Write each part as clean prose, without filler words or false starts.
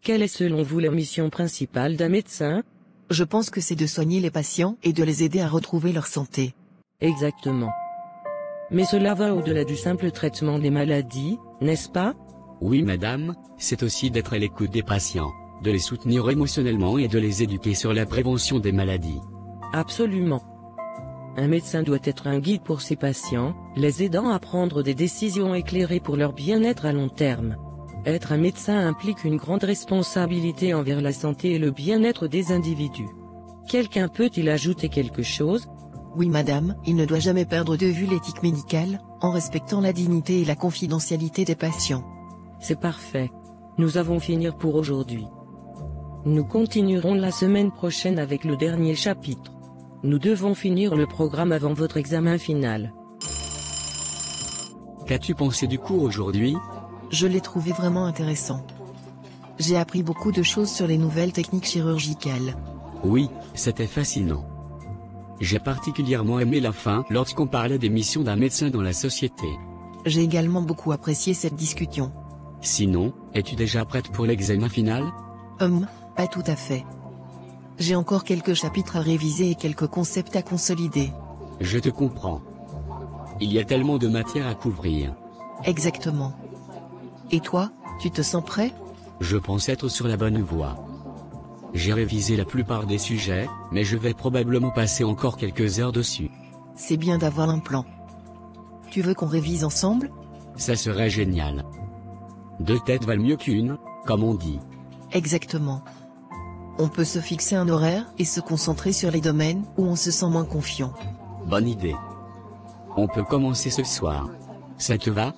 Quelle est selon vous la mission principale d'un médecin? Je pense que c'est de soigner les patients et de les aider à retrouver leur santé. Exactement. Mais cela va au-delà du simple traitement des maladies, n'est-ce pas? Oui madame, c'est aussi d'être à l'écoute des patients, de les soutenir émotionnellement et de les éduquer sur la prévention des maladies. Absolument. Un médecin doit être un guide pour ses patients, les aidant à prendre des décisions éclairées pour leur bien-être à long terme. Être un médecin implique une grande responsabilité envers la santé et le bien-être des individus. Quelqu'un peut-il ajouter quelque chose? Oui madame, il ne doit jamais perdre de vue l'éthique médicale, en respectant la dignité et la confidentialité des patients. C'est parfait. Nous avons fini pour aujourd'hui. Nous continuerons la semaine prochaine avec le dernier chapitre. Nous devons finir le programme avant votre examen final. Qu'as-tu pensé du cours aujourd'hui? Je l'ai trouvé vraiment intéressant. J'ai appris beaucoup de choses sur les nouvelles techniques chirurgicales. Oui, c'était fascinant. J'ai particulièrement aimé la fin lorsqu'on parlait des missions d'un médecin dans la société. J'ai également beaucoup apprécié cette discussion. Sinon, es-tu déjà prête pour l'examen final? Pas tout à fait. J'ai encore quelques chapitres à réviser et quelques concepts à consolider. Je te comprends. Il y a tellement de matière à couvrir. Exactement. Et toi, tu te sens prêt? Je pense être sur la bonne voie. J'ai révisé la plupart des sujets, mais je vais probablement passer encore quelques heures dessus. C'est bien d'avoir un plan. Tu veux qu'on révise ensemble? Ça serait génial. Deux têtes valent mieux qu'une, comme on dit. Exactement. On peut se fixer un horaire et se concentrer sur les domaines où on se sent moins confiant. Bonne idée. On peut commencer ce soir. Ça te va?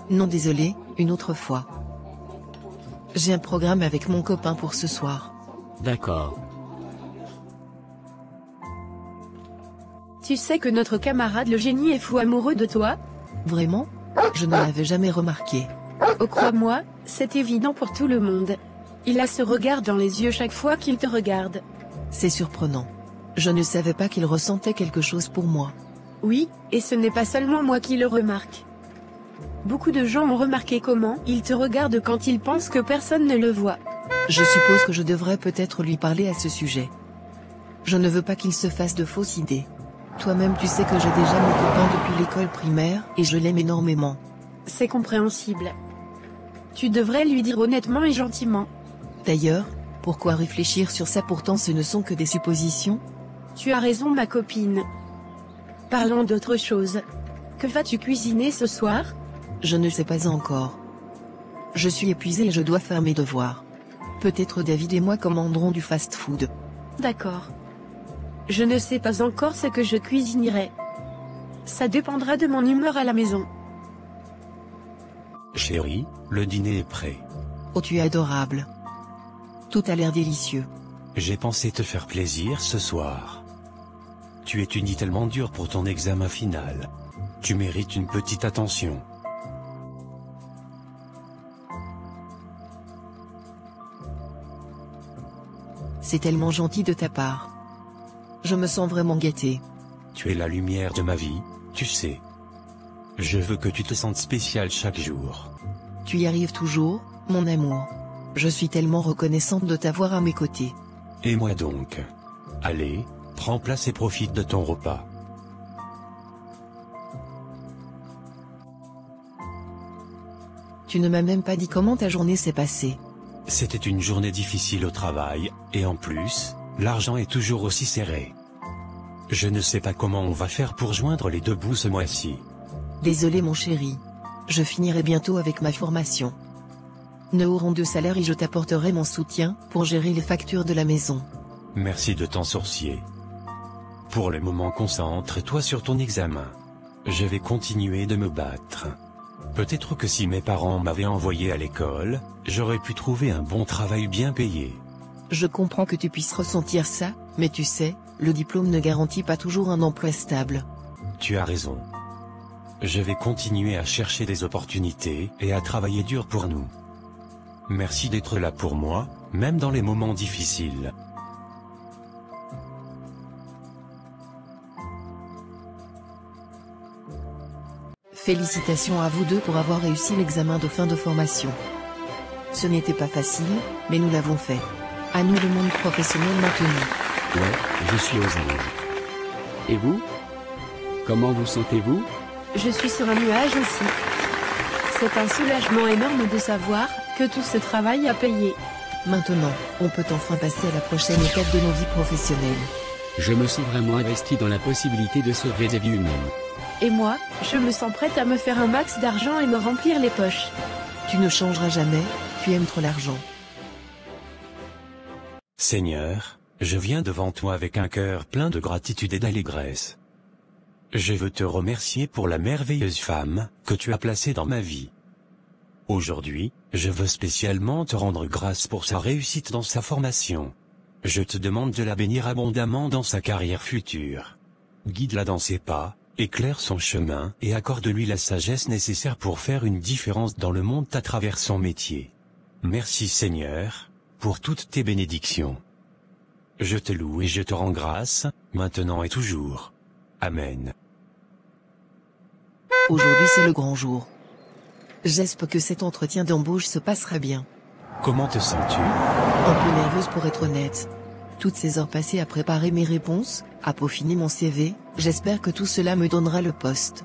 Non désolé, une autre fois. J'ai un programme avec mon copain pour ce soir. D'accord. Tu sais que notre camarade le génie est fou amoureux de toi? Vraiment? Je ne l'avais jamais remarqué. Oh crois-moi, c'est évident pour tout le monde. Il a ce regard dans les yeux chaque fois qu'il te regarde. C'est surprenant. Je ne savais pas qu'il ressentait quelque chose pour moi. Oui, et ce n'est pas seulement moi qui le remarque. Beaucoup de gens ont remarqué comment il te regarde quand il pense que personne ne le voit. Je suppose que je devrais peut-être lui parler à ce sujet. Je ne veux pas qu'il se fasse de fausses idées. Toi-même tu sais que j'ai déjà mon copain depuis l'école primaire et je l'aime énormément. C'est compréhensible. Tu devrais lui dire honnêtement et gentiment. D'ailleurs, pourquoi réfléchir sur ça, pourtant ce ne sont que des suppositions? Tu as raison ma copine. Parlons d'autre chose. Que vas-tu cuisiner ce soir? Je ne sais pas encore. Je suis épuisée et je dois faire mes devoirs. Peut-être David et moi commanderons du fast-food. D'accord. Je ne sais pas encore ce que je cuisinerai. Ça dépendra de mon humeur à la maison. Chérie, le dîner est prêt. Oh tu es adorable. Tout a l'air délicieux. J'ai pensé te faire plaisir ce soir. Tu étudies tellement dur pour ton examen final. Tu mérites une petite attention. C'est tellement gentil de ta part. Je me sens vraiment gâtée. Tu es la lumière de ma vie, tu sais. Je veux que tu te sentes spécial chaque jour. Tu y arrives toujours, mon amour. Je suis tellement reconnaissante de t'avoir à mes côtés. Et moi donc. Allez, prends place et profite de ton repas. Tu ne m'as même pas dit comment ta journée s'est passée. C'était une journée difficile au travail, et en plus, l'argent est toujours aussi serré. Je ne sais pas comment on va faire pour joindre les deux bouts ce mois-ci. Désolé mon chéri. Je finirai bientôt avec ma formation. Nous aurons 2 salaires et je t'apporterai mon soutien pour gérer les factures de la maison. Merci de t'en sorcier. Pour le moment, concentre-toi sur ton examen. Je vais continuer de me battre. Peut-être que si mes parents m'avaient envoyé à l'école, j'aurais pu trouver un bon travail bien payé. Je comprends que tu puisses ressentir ça, mais tu sais, le diplôme ne garantit pas toujours un emploi stable. Tu as raison. Je vais continuer à chercher des opportunités et à travailler dur pour nous. Merci d'être là pour moi, même dans les moments difficiles. Félicitations à vous deux pour avoir réussi l'examen de fin de formation. Ce n'était pas facile, mais nous l'avons fait. À nous le monde professionnel maintenant. Ouais, je suis aux anges. Et vous? Comment vous sentez-vous? Je suis sur un nuage aussi. C'est un soulagement énorme de savoir que tout ce travail a payé. Maintenant, on peut enfin passer à la prochaine étape de nos vies professionnelles. Je me sens vraiment investi dans la possibilité de sauver des vies humaines. Et moi, je me sens prête à me faire un max d'argent et me remplir les poches. Tu ne changeras jamais, tu aimes trop l'argent. Seigneur, je viens devant toi avec un cœur plein de gratitude et d'allégresse. Je veux te remercier pour la merveilleuse femme que tu as placée dans ma vie. Aujourd'hui, je veux spécialement te rendre grâce pour sa réussite dans sa formation. Je te demande de la bénir abondamment dans sa carrière future. Guide-la dans ses pas, éclaire son chemin et accorde-lui la sagesse nécessaire pour faire une différence dans le monde à travers son métier. Merci Seigneur, pour toutes tes bénédictions. Je te loue et je te rends grâce, maintenant et toujours. Amen. Aujourd'hui c'est le grand jour. J'espère que cet entretien d'embauche se passera bien. Comment te sens-tu? Un peu nerveuse pour être honnête. Toutes ces heures passées à préparer mes réponses, à peaufiner mon CV, j'espère que tout cela me donnera le poste.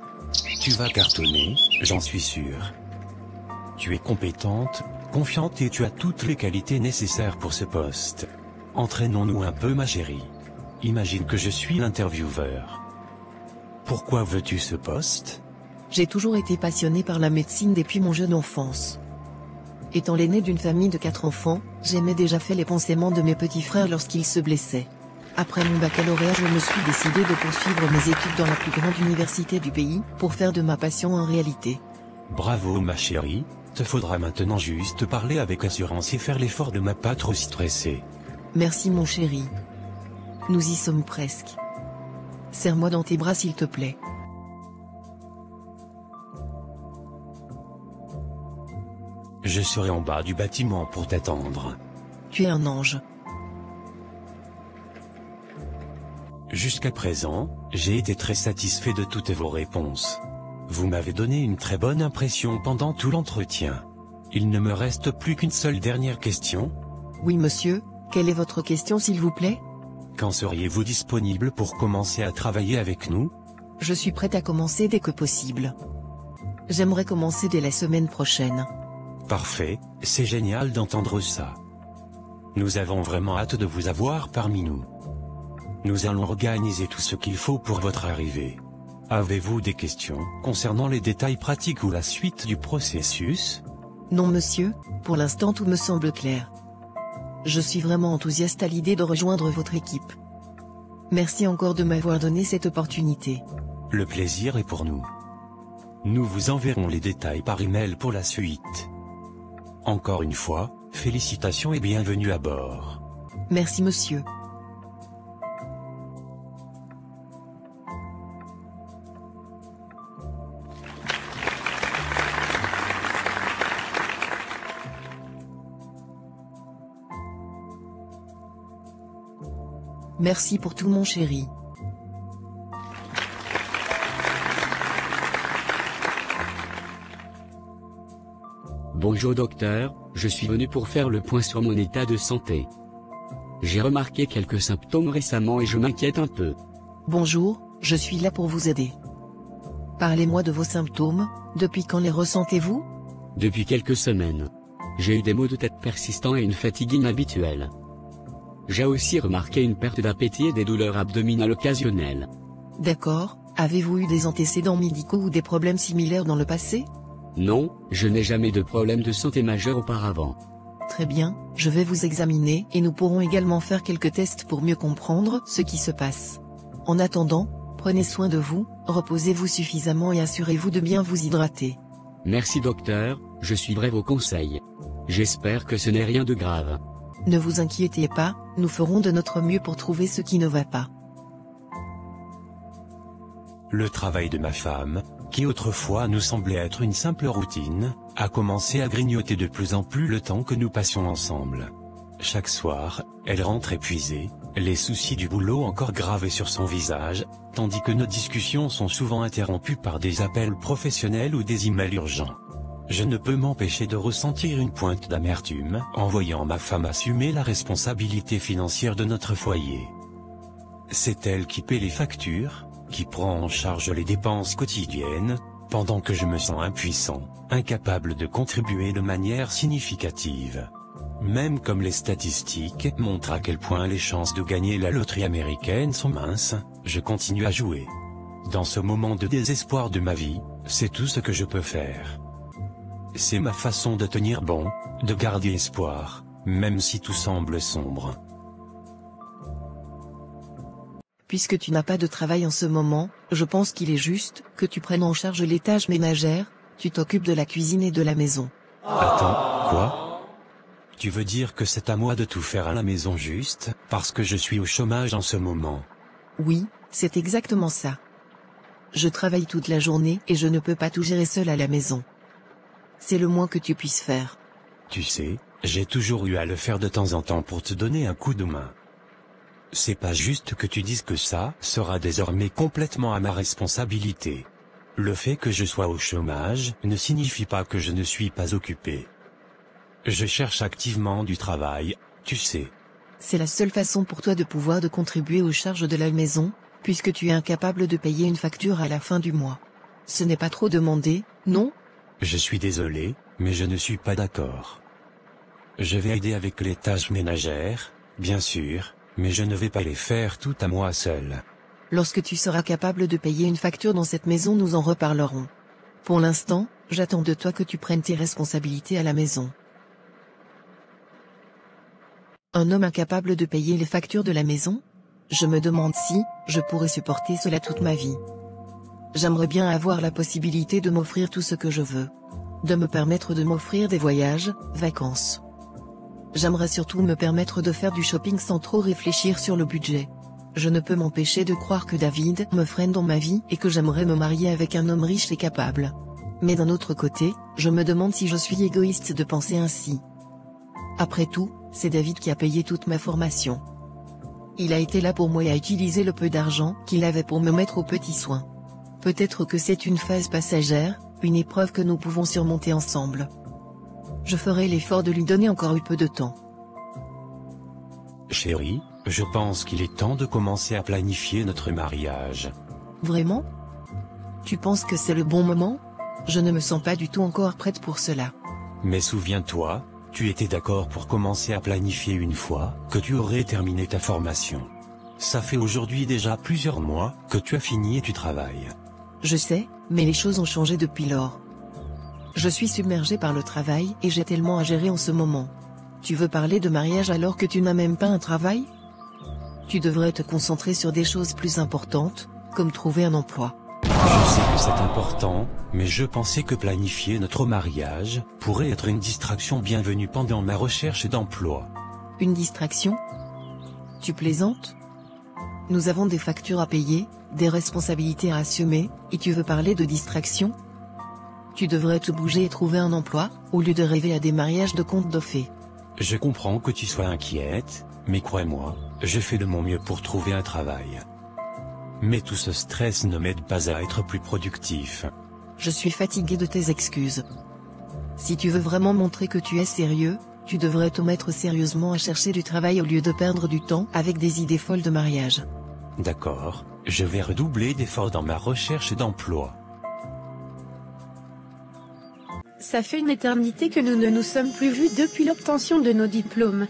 Tu vas cartonner, j'en suis sûr. Tu es compétente, confiante et tu as toutes les qualités nécessaires pour ce poste. Entraînons-nous un peu ma chérie. Imagine que je suis l'intervieweur. Pourquoi veux-tu ce poste? J'ai toujours été passionnée par la médecine depuis mon jeune enfance. Étant l'aîné d'une famille de 4 enfants, j'aimais déjà faire les pansements de mes petits frères lorsqu'ils se blessaient. Après mon baccalauréat, je me suis décidé de poursuivre mes études dans la plus grande université du pays, pour faire de ma passion en réalité. Bravo ma chérie, te faudra maintenant juste parler avec assurance et faire l'effort de ne pas trop stresser. Merci mon chéri. Nous y sommes presque. Serre-moi dans tes bras s'il te plaît. Je serai en bas du bâtiment pour t'attendre. Tu es un ange. Jusqu'à présent, j'ai été très satisfait de toutes vos réponses. Vous m'avez donné une très bonne impression pendant tout l'entretien. Il ne me reste plus qu'une seule dernière question. Oui monsieur, quelle est votre question s'il vous plaît? Quand seriez-vous disponible pour commencer à travailler avec nous? Je suis prête à commencer dès que possible. J'aimerais commencer dès la semaine prochaine. Parfait, c'est génial d'entendre ça. Nous avons vraiment hâte de vous avoir parmi nous. Nous allons organiser tout ce qu'il faut pour votre arrivée. Avez-vous des questions concernant les détails pratiques ou la suite du processus? Non monsieur, pour l'instant tout me semble clair. Je suis vraiment enthousiaste à l'idée de rejoindre votre équipe. Merci encore de m'avoir donné cette opportunité. Le plaisir est pour nous. Nous vous enverrons les détails par email pour la suite. Encore une fois, félicitations et bienvenue à bord. Merci monsieur. Merci pour tout mon chéri. Bonjour docteur, je suis venu pour faire le point sur mon état de santé. J'ai remarqué quelques symptômes récemment et je m'inquiète un peu. Bonjour, je suis là pour vous aider. Parlez-moi de vos symptômes, depuis quand les ressentez-vous? Depuis quelques semaines. J'ai eu des maux de tête persistants et une fatigue inhabituelle. J'ai aussi remarqué une perte d'appétit et des douleurs abdominales occasionnelles. D'accord, avez-vous eu des antécédents médicaux ou des problèmes similaires dans le passé? Non, je n'ai jamais de problème de santé majeur auparavant. Très bien, je vais vous examiner et nous pourrons également faire quelques tests pour mieux comprendre ce qui se passe. En attendant, prenez soin de vous, reposez-vous suffisamment et assurez-vous de bien vous hydrater. Merci docteur, je suivrai vos conseils. J'espère que ce n'est rien de grave. Ne vous inquiétez pas, nous ferons de notre mieux pour trouver ce qui ne va pas. Le travail de ma femme, qui autrefois nous semblait être une simple routine, a commencé à grignoter de plus en plus le temps que nous passions ensemble. Chaque soir, elle rentre épuisée, les soucis du boulot encore gravés sur son visage, tandis que nos discussions sont souvent interrompues par des appels professionnels ou des emails urgents. Je ne peux m'empêcher de ressentir une pointe d'amertume en voyant ma femme assumer la responsabilité financière de notre foyer. C'est elle qui paie les factures, qui prend en charge les dépenses quotidiennes, pendant que je me sens impuissant, incapable de contribuer de manière significative. Même comme les statistiques montrent à quel point les chances de gagner la loterie américaine sont minces, je continue à jouer. Dans ce moment de désespoir de ma vie, c'est tout ce que je peux faire. C'est ma façon de tenir bon, de garder espoir, même si tout semble sombre. Puisque tu n'as pas de travail en ce moment, je pense qu'il est juste que tu prennes en charge les tâches ménagères, tu t'occupes de la cuisine et de la maison. Attends, quoi? Tu veux dire que c'est à moi de tout faire à la maison juste, parce que je suis au chômage en ce moment? Oui, c'est exactement ça. Je travaille toute la journée et je ne peux pas tout gérer seul à la maison. C'est le moins que tu puisses faire. Tu sais, j'ai toujours eu à le faire de temps en temps pour te donner un coup de main. C'est pas juste que tu dises que ça sera désormais complètement à ma responsabilité. Le fait que je sois au chômage ne signifie pas que je ne suis pas occupé. Je cherche activement du travail, tu sais. C'est la seule façon pour toi de pouvoir contribuer aux charges de la maison, puisque tu es incapable de payer une facture à la fin du mois. Ce n'est pas trop demandé, non? Je suis désolé, mais je ne suis pas d'accord. Je vais aider avec les tâches ménagères, bien sûr, mais je ne vais pas les faire toutes à moi seul. Lorsque tu seras capable de payer une facture dans cette maison, nous en reparlerons. Pour l'instant, j'attends de toi que tu prennes tes responsabilités à la maison. Un homme incapable de payer les factures de la maison? Je me demande si je pourrais supporter cela toute ma vie. J'aimerais bien avoir la possibilité de m'offrir tout ce que je veux. De me permettre de m'offrir des voyages, vacances. J'aimerais surtout me permettre de faire du shopping sans trop réfléchir sur le budget. Je ne peux m'empêcher de croire que David me freine dans ma vie et que j'aimerais me marier avec un homme riche et capable. Mais d'un autre côté, je me demande si je suis égoïste de penser ainsi. Après tout, c'est David qui a payé toute ma formation. Il a été là pour moi et a utilisé le peu d'argent qu'il avait pour me mettre aux petits soins. Peut-être que c'est une phase passagère, une épreuve que nous pouvons surmonter ensemble. Je ferai l'effort de lui donner encore un peu de temps. Chérie, je pense qu'il est temps de commencer à planifier notre mariage. Vraiment? Tu penses que c'est le bon moment? Je ne me sens pas du tout encore prête pour cela. Mais souviens-toi, tu étais d'accord pour commencer à planifier une fois que tu aurais terminé ta formation. Ça fait aujourd'hui déjà plusieurs mois que tu as fini et tu travailles. Je sais, mais les choses ont changé depuis lors. Je suis submergée par le travail et j'ai tellement à gérer en ce moment. Tu veux parler de mariage alors que tu n'as même pas un travail? Tu devrais te concentrer sur des choses plus importantes, comme trouver un emploi. Je sais que c'est important, mais je pensais que planifier notre mariage pourrait être une distraction bienvenue pendant ma recherche d'emploi. Une distraction? Tu plaisantes? Nous avons des factures à payer, des responsabilités à assumer, et tu veux parler de distraction? Tu devrais te bouger et trouver un emploi, au lieu de rêver à des mariages de contes de fées. Je comprends que tu sois inquiète, mais crois-moi, je fais de mon mieux pour trouver un travail. Mais tout ce stress ne m'aide pas à être plus productif. Je suis fatiguée de tes excuses. Si tu veux vraiment montrer que tu es sérieux, tu devrais te mettre sérieusement à chercher du travail au lieu de perdre du temps avec des idées folles de mariage. D'accord, je vais redoubler d'efforts dans ma recherche d'emploi. Ça fait une éternité que nous ne nous sommes plus vus depuis l'obtention de nos diplômes.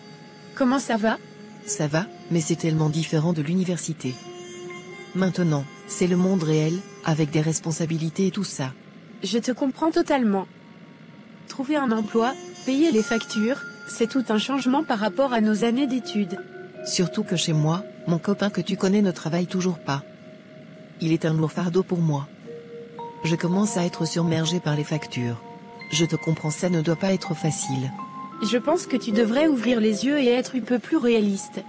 Comment ça va? Ça va, mais c'est tellement différent de l'université. Maintenant, c'est le monde réel, avec des responsabilités et tout ça. Je te comprends totalement. Trouver un emploi, payer les factures, c'est tout un changement par rapport à nos années d'études. Surtout que chez moi, mon copain que tu connais ne travaille toujours pas. Il est un lourd fardeau pour moi. Je commence à être submergée par les factures. Je te comprends, ça ne doit pas être facile. Je pense que tu devrais ouvrir les yeux et être un peu plus réaliste.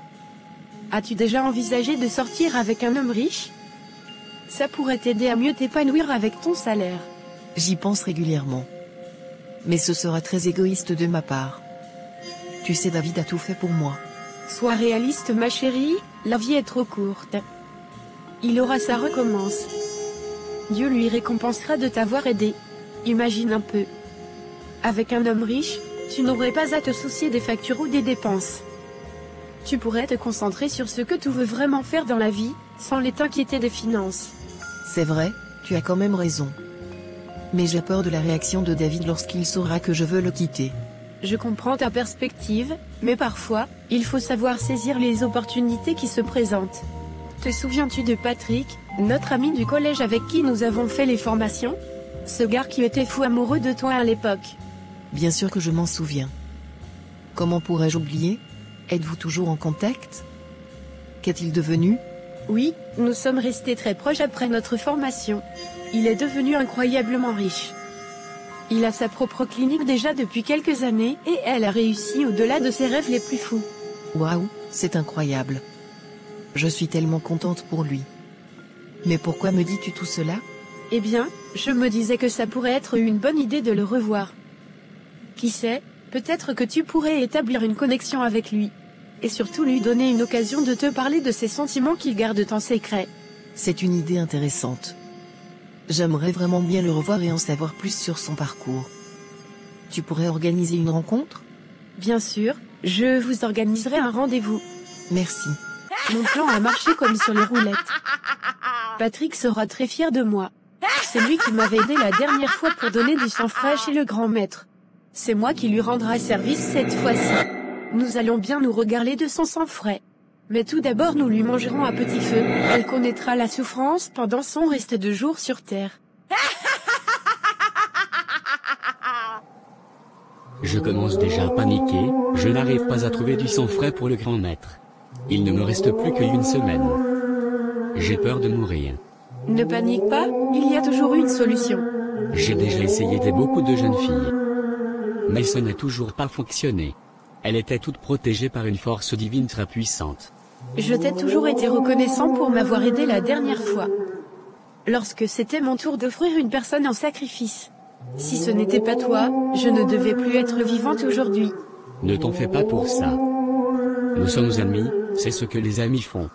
As-tu déjà envisagé de sortir avec un homme riche? Ça pourrait t'aider à mieux t'épanouir avec ton salaire. J'y pense régulièrement. Mais ce sera très égoïste de ma part. Tu sais, David a tout fait pour moi. Sois réaliste, ma chérie, la vie est trop courte. Il aura sa récompense. Dieu lui récompensera de t'avoir aidé. Imagine un peu. Avec un homme riche, tu n'aurais pas à te soucier des factures ou des dépenses. Tu pourrais te concentrer sur ce que tu veux vraiment faire dans la vie, sans t'inquiéter des finances. C'est vrai, tu as quand même raison. Mais j'ai peur de la réaction de David lorsqu'il saura que je veux le quitter. Je comprends ta perspective, mais parfois, il faut savoir saisir les opportunités qui se présentent. Te souviens-tu de Patrick, notre ami du collège avec qui nous avons fait les formations? Ce gars qui était fou amoureux de toi à l'époque. Bien sûr que je m'en souviens. Comment pourrais-je oublier? Êtes-vous toujours en contact? Qu'est-il devenu? Oui, nous sommes restés très proches après notre formation. Il est devenu incroyablement riche. Il a sa propre clinique déjà depuis quelques années et elle a réussi au-delà de ses rêves les plus fous. Waouh, c'est incroyable. Je suis tellement contente pour lui. Mais pourquoi me dis-tu tout cela? Eh bien, je me disais que ça pourrait être une bonne idée de le revoir. Qui sait, peut-être que tu pourrais établir une connexion avec lui. Et surtout lui donner une occasion de te parler de ses sentiments qu'il garde en secret. C'est une idée intéressante. J'aimerais vraiment bien le revoir et en savoir plus sur son parcours. Tu pourrais organiser une rencontre? Bien sûr, je vous organiserai un rendez-vous. Merci. Mon plan a marché comme sur les roulettes. Patrick sera très fier de moi. C'est lui qui m'avait aidé la dernière fois pour donner du sang frais chez le grand maître. C'est moi qui lui rendra service cette fois-ci. Nous allons bien nous regarder de son sang frais. Mais tout d'abord nous lui mangerons à petit feu. Elle connaîtra la souffrance pendant son reste de jours sur Terre. Je commence déjà à paniquer, je n'arrive pas à trouver du sang frais pour le grand maître. Il ne me reste plus qu'une semaine. J'ai peur de mourir. Ne panique pas, il y a toujours une solution. J'ai déjà essayé d'aider beaucoup de jeunes filles. Mais ça n'a toujours pas fonctionné. Elle était toute protégée par une force divine très puissante. Je t'ai toujours été reconnaissant pour m'avoir aidé la dernière fois. Lorsque c'était mon tour d'offrir une personne en sacrifice. Si ce n'était pas toi, je ne devais plus être vivante aujourd'hui. Ne t'en fais pas pour ça. Nous sommes amis, c'est ce que les amis font.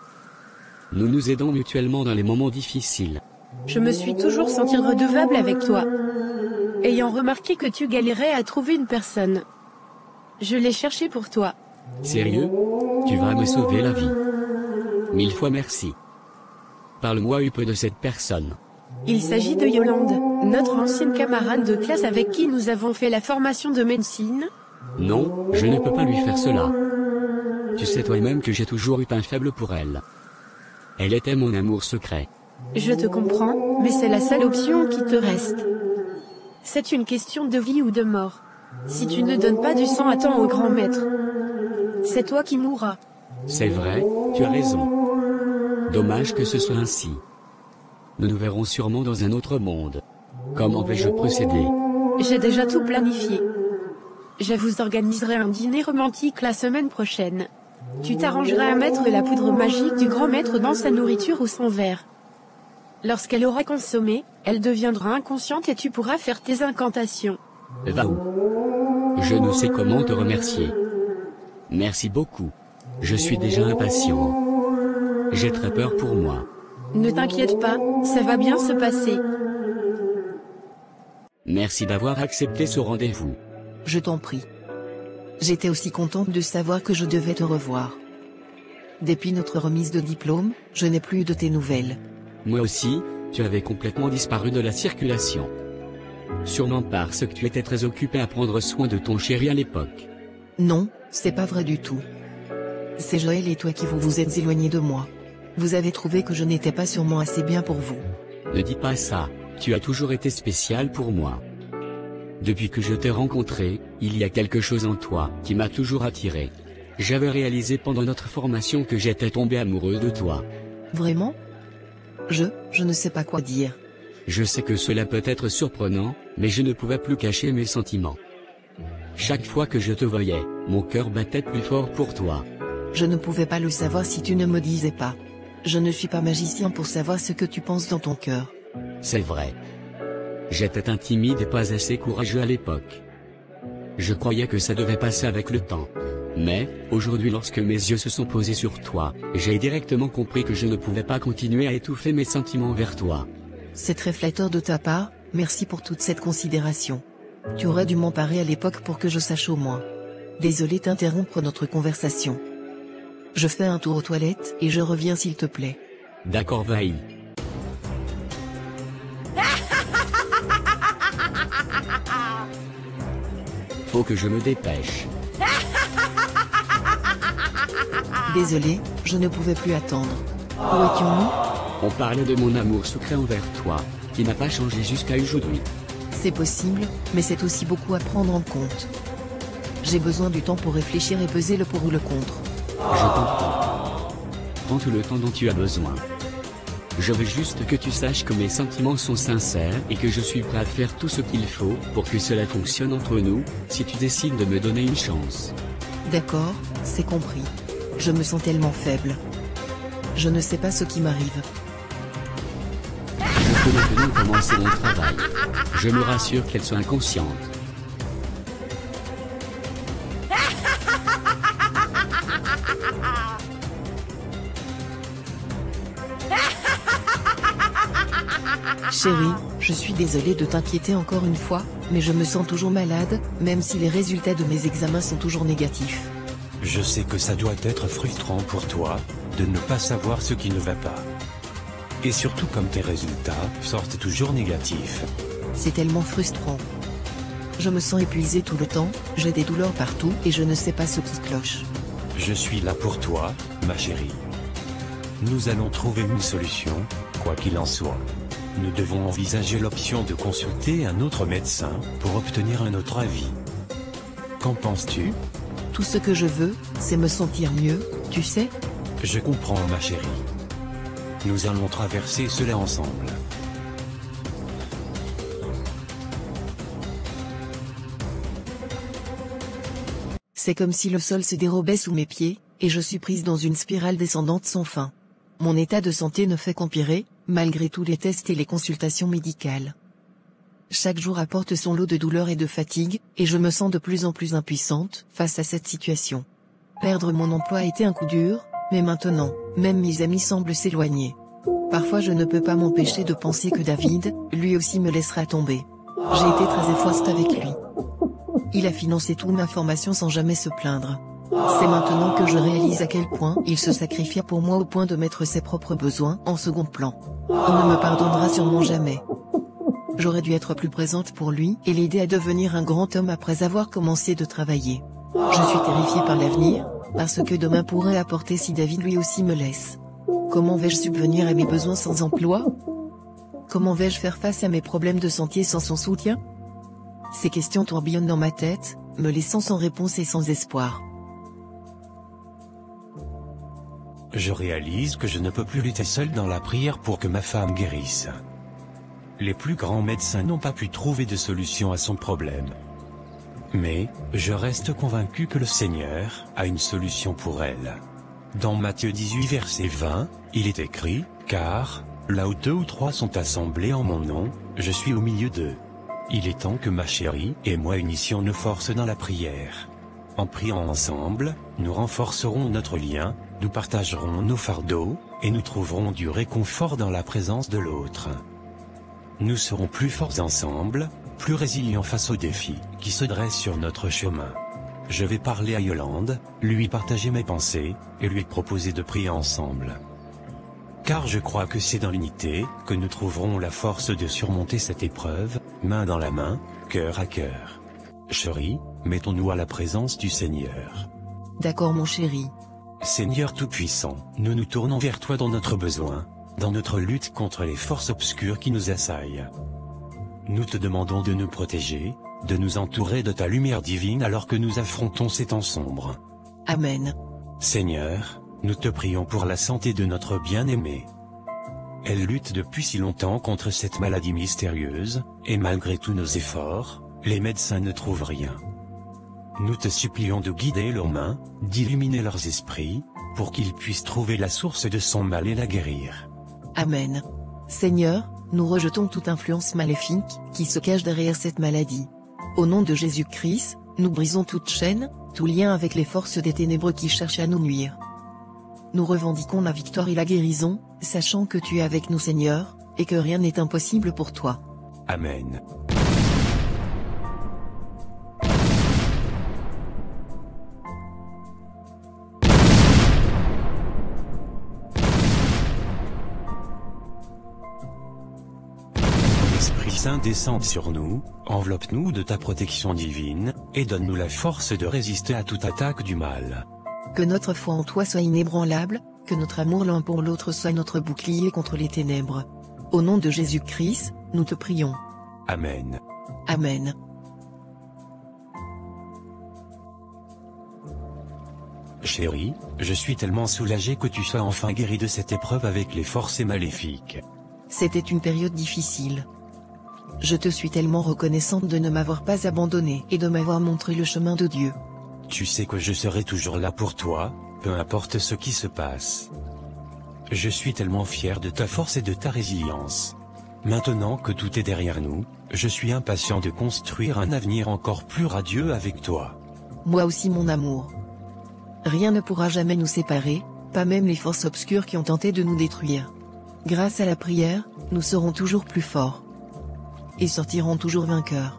Nous nous aidons mutuellement dans les moments difficiles. Je me suis toujours senti redevable avec toi. Ayant remarqué que tu galérais à trouver une personne. Je l'ai cherché pour toi. Sérieux? Tu vas me sauver la vie. 1000 fois merci. Parle-moi un peu de cette personne. Il s'agit de Yolande, notre ancienne camarade de classe avec qui nous avons fait la formation de médecine. Non, je ne peux pas lui faire cela. Tu sais toi-même que j'ai toujours eu un faible pour elle. Elle était mon amour secret. Je te comprends, mais c'est la seule option qui te reste. C'est une question de vie ou de mort. Si tu ne donnes pas du sang à temps au grand maître, c'est toi qui mourras. C'est vrai, tu as raison. Dommage que ce soit ainsi. Nous nous verrons sûrement dans un autre monde. Comment vais-je procéder? J'ai déjà tout planifié. Je vous organiserai un dîner romantique la semaine prochaine. Tu t'arrangeras à mettre la poudre magique du grand maître dans sa nourriture ou son verre. Lorsqu'elle aura consommé, elle deviendra inconsciente et tu pourras faire tes incantations. Va où? Je ne sais comment te remercier. Merci beaucoup. Je suis déjà impatient. J'ai très peur pour moi. Ne t'inquiète pas, ça va bien se passer. Merci d'avoir accepté ce rendez-vous. Je t'en prie. J'étais aussi contente de savoir que je devais te revoir. Depuis notre remise de diplôme, je n'ai plus eu de tes nouvelles. Moi aussi, tu avais complètement disparu de la circulation. Sûrement parce que tu étais très occupé à prendre soin de ton chéri à l'époque. Non, c'est pas vrai du tout. C'est Joël et toi qui vous êtes éloignés de moi. Vous avez trouvé que je n'étais pas sûrement assez bien pour vous. Ne dis pas ça, tu as toujours été spécial pour moi. Depuis que je t'ai rencontré, il y a quelque chose en toi qui m'a toujours attiré. J'avais réalisé pendant notre formation que j'étais tombé amoureux de toi. Vraiment? Je ne sais pas quoi dire. Je sais que cela peut être surprenant, mais je ne pouvais plus cacher mes sentiments. Chaque fois que je te voyais, mon cœur battait plus fort pour toi. Je ne pouvais pas le savoir si tu ne me disais pas. Je ne suis pas magicien pour savoir ce que tu penses dans ton cœur. C'est vrai. J'étais un timide et pas assez courageux à l'époque. Je croyais que ça devait passer avec le temps. Mais, aujourd'hui lorsque mes yeux se sont posés sur toi, j'ai directement compris que je ne pouvais pas continuer à étouffer mes sentiments vers toi. C'est très flatteur de ta part, merci pour toute cette considération. Tu aurais dû m'en parler à l'époque pour que je sache au moins. Désolé d'interrompre notre conversation. Je fais un tour aux toilettes et je reviens s'il te plaît. D'accord, vaille. Faut que je me dépêche. Désolé, je ne pouvais plus attendre. Où étions-nous? On parlait de mon amour secret envers toi, qui n'a pas changé jusqu'à aujourd'hui. C'est possible, mais c'est aussi beaucoup à prendre en compte. J'ai besoin du temps pour réfléchir et peser le pour ou le contre. Je comprends. Prends tout le temps dont tu as besoin. Je veux juste que tu saches que mes sentiments sont sincères et que je suis prêt à faire tout ce qu'il faut pour que cela fonctionne entre nous, si tu décides de me donner une chance. D'accord, c'est compris. Je me sens tellement faible. Je ne sais pas ce qui m'arrive. Je peux maintenant commencer mon travail. Je me rassure qu'elle soit inconsciente. Chérie, je suis désolée de t'inquiéter encore une fois, mais je me sens toujours malade, même si les résultats de mes examens sont toujours négatifs. Je sais que ça doit être frustrant pour toi, de ne pas savoir ce qui ne va pas. Et surtout comme tes résultats sortent toujours négatifs. C'est tellement frustrant. Je me sens épuisée tout le temps, j'ai des douleurs partout et je ne sais pas ce qui cloche. Je suis là pour toi, ma chérie. Nous allons trouver une solution, quoi qu'il en soit. Nous devons envisager l'option de consulter un autre médecin pour obtenir un autre avis. Qu'en penses-tu? Tout ce que je veux, c'est me sentir mieux, tu sais? Je comprends, ma chérie. Nous allons traverser cela ensemble. C'est comme si le sol se dérobait sous mes pieds, et je suis prise dans une spirale descendante sans fin. Mon état de santé ne fait qu'empirer, malgré tous les tests et les consultations médicales. Chaque jour apporte son lot de douleurs et de fatigue, et je me sens de plus en plus impuissante face à cette situation. Perdre mon emploi a été un coup dur, mais maintenant, même mes amis semblent s'éloigner. Parfois je ne peux pas m'empêcher de penser que David, lui aussi me laissera tomber. J'ai été très effaste avec lui. Il a financé toute ma formation sans jamais se plaindre. C'est maintenant que je réalise à quel point il se sacrifia pour moi au point de mettre ses propres besoins en second plan. Il ne me pardonnera sûrement jamais. J'aurais dû être plus présente pour lui et l'aider à devenir un grand homme après avoir commencé de travailler. Je suis terrifiée par l'avenir, parce que demain pourrait apporter si David lui aussi me laisse. Comment vais-je subvenir à mes besoins sans emploi? Comment vais-je faire face à mes problèmes de santé sans son soutien? Ces questions tourbillonnent dans ma tête, me laissant sans réponse et sans espoir. Je réalise que je ne peux plus lutter seul dans la prière pour que ma femme guérisse. Les plus grands médecins n'ont pas pu trouver de solution à son problème. Mais, je reste convaincu que le Seigneur a une solution pour elle. Dans Matthieu 18 verset 20, il est écrit, « Car, là où 2 ou 3 sont assemblés en mon nom, je suis au milieu d'eux. » Il est temps que ma chérie et moi unissions nos forces dans la prière. En priant ensemble, nous renforcerons notre lien, nous partagerons nos fardeaux, et nous trouverons du réconfort dans la présence de l'autre. Nous serons plus forts ensemble, plus résilients face aux défis qui se dressent sur notre chemin. Je vais parler à Yolande, lui partager mes pensées, et lui proposer de prier ensemble. Car je crois que c'est dans l'unité que nous trouverons la force de surmonter cette épreuve, main dans la main, cœur à cœur. Chérie, mettons-nous à la présence du Seigneur. D'accord mon chéri. Seigneur Tout-Puissant, nous nous tournons vers toi dans notre besoin, dans notre lutte contre les forces obscures qui nous assaillent. Nous te demandons de nous protéger, de nous entourer de ta lumière divine alors que nous affrontons ces temps sombres. Amen. Seigneur, nous te prions pour la santé de notre bien-aimée. Elle lutte depuis si longtemps contre cette maladie mystérieuse, et malgré tous nos efforts, les médecins ne trouvent rien. Nous te supplions de guider leurs mains, d'illuminer leurs esprits, pour qu'ils puissent trouver la source de son mal et la guérir. Amen. Seigneur, nous rejetons toute influence maléfique qui se cache derrière cette maladie. Au nom de Jésus-Christ, nous brisons toute chaîne, tout lien avec les forces des ténébreux qui cherchent à nous nuire. Nous revendiquons la victoire et la guérison, sachant que tu es avec nous Seigneur, et que rien n'est impossible pour toi. Amen. Saint descende sur nous, enveloppe-nous de ta protection divine, et donne-nous la force de résister à toute attaque du mal. Que notre foi en toi soit inébranlable, que notre amour l'un pour l'autre soit notre bouclier contre les ténèbres. Au nom de Jésus-Christ, nous te prions. Amen. Amen. Chérie, je suis tellement soulagé que tu sois enfin guéri de cette épreuve avec les forces maléfiques. C'était une période difficile. Je te suis tellement reconnaissante de ne m'avoir pas abandonné et de m'avoir montré le chemin de Dieu. Tu sais que je serai toujours là pour toi, peu importe ce qui se passe. Je suis tellement fier de ta force et de ta résilience. Maintenant que tout est derrière nous, je suis impatient de construire un avenir encore plus radieux avec toi. Moi aussi mon amour. Rien ne pourra jamais nous séparer, pas même les forces obscures qui ont tenté de nous détruire. Grâce à la prière, nous serons toujours plus forts. Et sortirons toujours vainqueurs.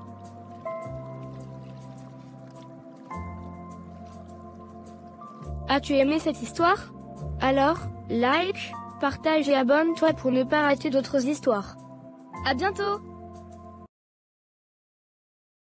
As-tu aimé cette histoire? Alors, like, partage et abonne-toi pour ne pas rater d'autres histoires. À bientôt!